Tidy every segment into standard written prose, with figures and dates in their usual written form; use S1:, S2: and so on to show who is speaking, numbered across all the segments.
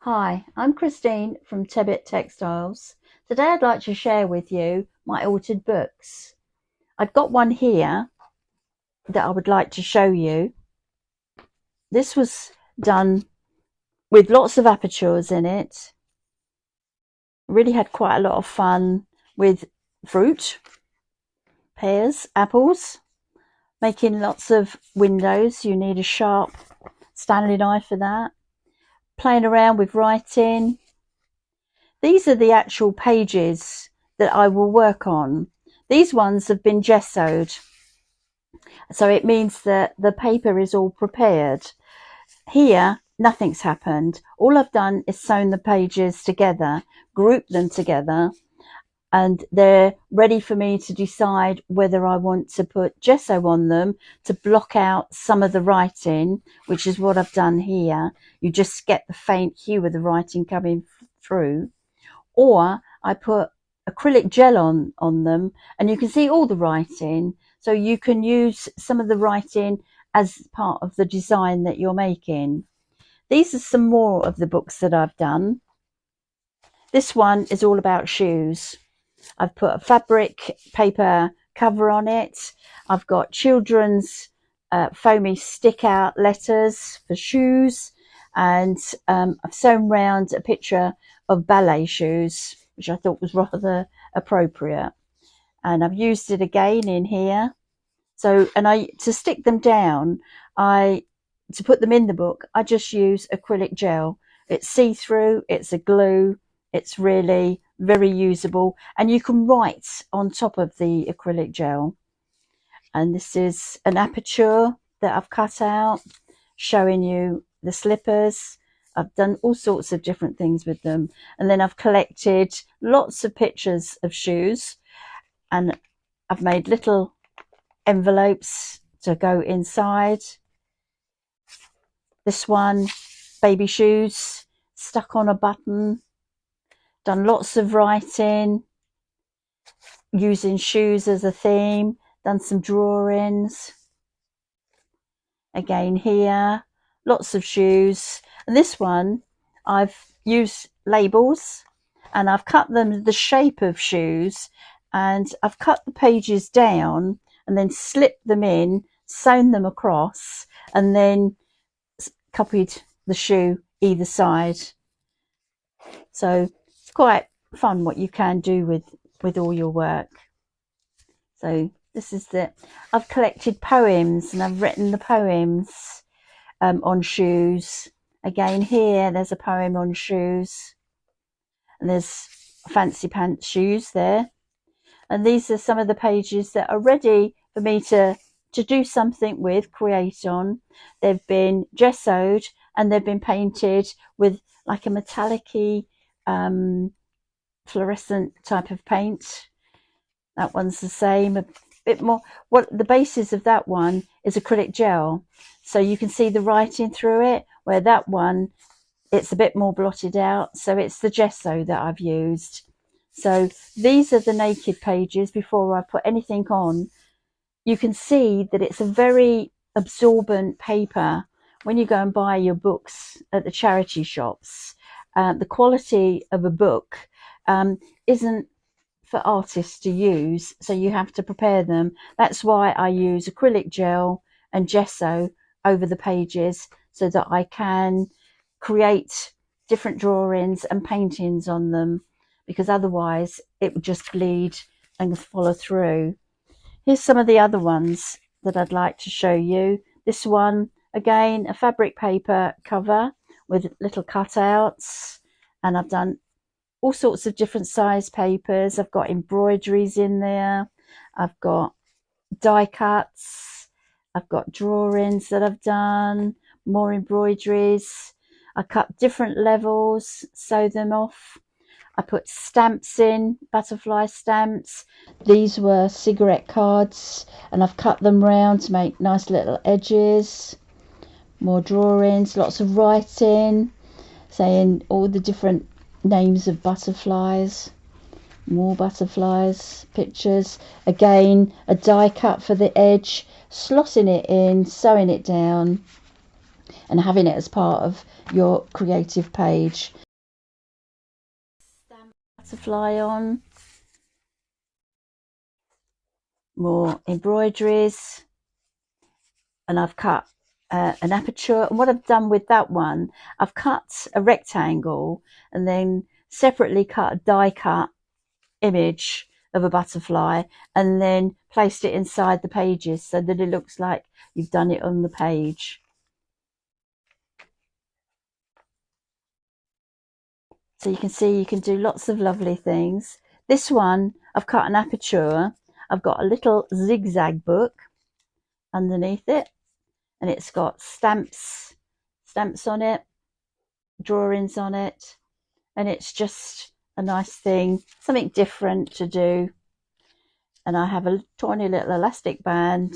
S1: Hi, I'm Christine from Tebbitt Textiles. Today I'd like to share with you my altered books. I've got one here that I would like to show you. This was done with lots of apertures in it. Really had quite a lot of fun with fruit, pears, apples, making lots of windows. You need a sharp Stanley knife for that. Playing around with writing. These are the actual pages that I will work on. These ones have been gessoed, so it means that the paper is all prepared. Here, nothing's happened. All I've done is sewn the pages together, grouped them together, and they're ready for me to decide whether I want to put gesso on them to block out some of the writing, which is what I've done here. You just get the faint hue of the writing coming through. Or I put acrylic gel on them, and you can see all the writing, so you can use some of the writing as part of the design that you're making. These are some more of the books that I've done. This one is all about shoes. I've put a fabric paper cover on it. I've got children's foamy stick out letters for shoes, and I've sewn round a picture of ballet shoes, which I thought was rather appropriate. And I've used it again in here. So, and to stick them down, to put them in the book, I just use acrylic gel. It's see-through, it's a glue, it's really very usable, and you can write on top of the acrylic gel. And this is an aperture that I've cut out, showing you the slippers. I've done all sorts of different things with them. And then I've collected lots of pictures of shoes, and I've made little envelopes to go inside. This one, baby shoes, stuck on a button. Done lots of writing, using shoes as a theme. Done some drawings. Again here, lots of shoes. And this one, I've used labels, and I've cut them the shape of shoes, and I've cut the pages down and then slipped them in, sewn them across, and then copied the shoe either side. So it's quite fun what you can do with all your work. So this is I've collected poems, and I've written the poems on shoes. Again here, there's a poem on shoes, and there's fancy pants shoes there. And these are some of the pages that are ready for me to do something with, create on. They've been gessoed, and they've been painted with like a metallic-y fluorescent type of paint. That one's the same, a bit more. What the basis of that one is acrylic gel, so you can see the writing through it, where that one, it's a bit more blotted out, so it's the gesso that I've used. So these are the naked pages before I put anything on. You can see that it's a very absorbent paper. When you go and buy your books at the charity shops, the quality of a book isn't for artists to use, so you have to prepare them. That's why I use acrylic gel and gesso over the pages, so that I can create different drawings and paintings on them, because otherwise it would just bleed and follow through. Here's some of the other ones that I'd like to show you. This one, again, a fabric paper cover with little cutouts, and I've done all sorts of different size papers. I've got embroideries in there. I've got die cuts. I've got drawings that I've done, more embroideries. I cut different levels, sew them off. I put stamps in, butterfly stamps. These were cigarette cards, and I've cut them round to make nice little edges. More drawings, lots of writing, saying all the different names of butterflies. More butterflies, pictures. Again, a die cut for the edge, slotting it in, sewing it down. and having it as part of your creative page. Stamp butterfly on, more embroideries, and I've cut an aperture. And what I've done with that one, I've cut a rectangle and then separately cut a die cut image of a butterfly and then placed it inside the pages so that it looks like you've done it on the page. So you can see you can do lots of lovely things. This one, I've cut an aperture. I've got a little zigzag book underneath it, and it's got stamps on it, drawings on it, and it's just a nice thing, something different to do. And I have a tiny little elastic band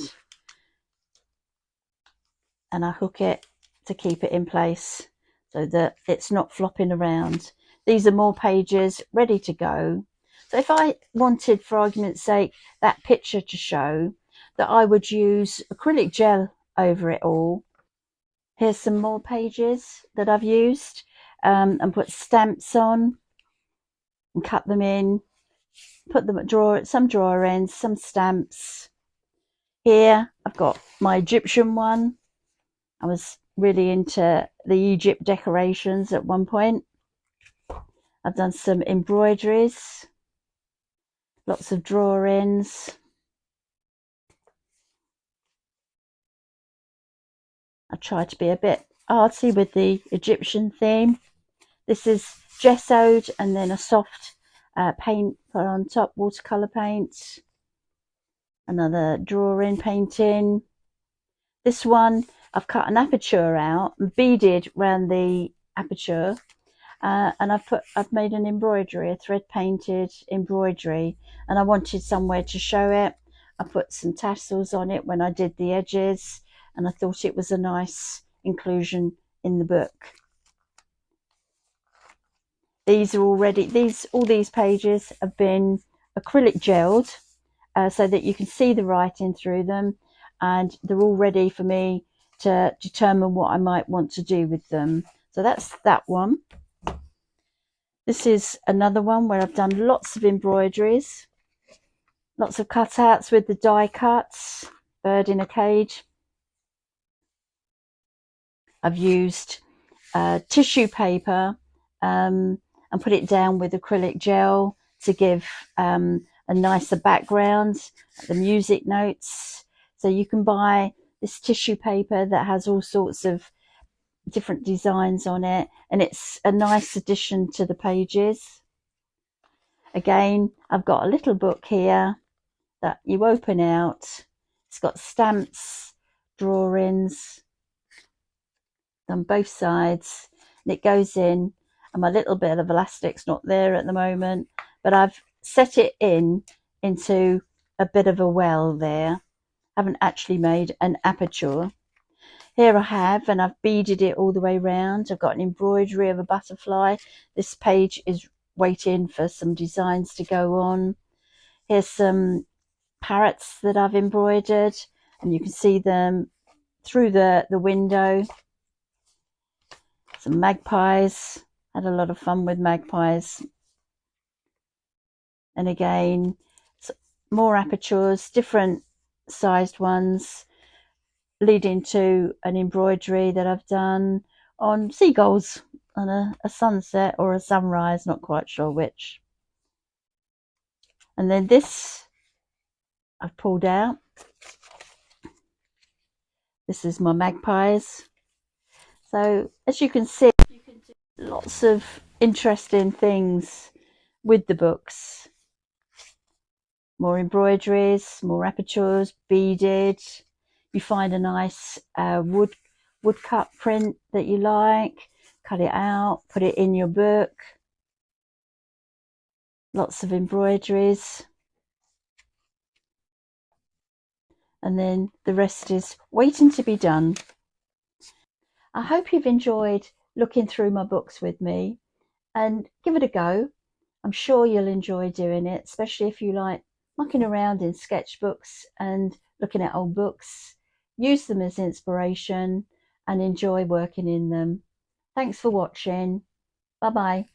S1: and I hook it to keep it in place so that it's not flopping around. These are more pages ready to go. So if I wanted, for argument's sake, that picture to show, that I would use acrylic gel over it all. Here's some more pages that I've used and put stamps on and cut them in, put them at some drawer ends, some stamps. Here I've got my Egyptian one. I was really into the Egypt decorations at one point. I've done some embroideries, lots of drawings. I tried to be a bit artsy with the Egyptian theme. This is gessoed and then a soft paint put on top, watercolour paint. Another drawing painting. This one, I've cut an aperture out and beaded around the aperture. And I've made an embroidery, a thread painted embroidery, and I wanted somewhere to show it. I put some tassels on it when I did the edges, and I thought it was a nice inclusion in the book. These are already, all these pages have been acrylic gelled so that you can see the writing through them, and they're all ready for me to determine what I might want to do with them. So that's that one. This is another one where I've done lots of embroideries, lots of cutouts with the die cuts, bird in a cage. I've used tissue paper and put it down with acrylic gel to give a nicer background, the music notes. So you can buy this tissue paper that has all sorts of different designs on it, and it's a nice addition to the pages. Again, I've got a little book here that you open out. It's got stamps, drawings on both sides, and it goes in, and my little bit of elastic's not there at the moment, but I've set it into a bit of a well there. I haven't actually made an aperture. Here I have, and I've beaded it all the way around. I've got an embroidery of a butterfly. This page is waiting for some designs to go on. Here's some parrots that I've embroidered, and you can see them through the window. Some magpies. Had a lot of fun with magpies. And again, more apertures, different sized ones, leading to an embroidery that I've done on seagulls on a sunset or a sunrise, not quite sure which. And then this I've pulled out. This is my magpies. So as you can see, you can do lots of interesting things with the books. More embroideries, more apertures, beaded. You find a nice woodcut print that you like, cut it out, put it in your book. Lots of embroideries. And then the rest is waiting to be done. I hope you've enjoyed looking through my books with me, and give it a go. I'm sure you'll enjoy doing it, especially if you like mucking around in sketchbooks and looking at old books. Use them as inspiration and enjoy working in them. Thanks for watching. Bye bye.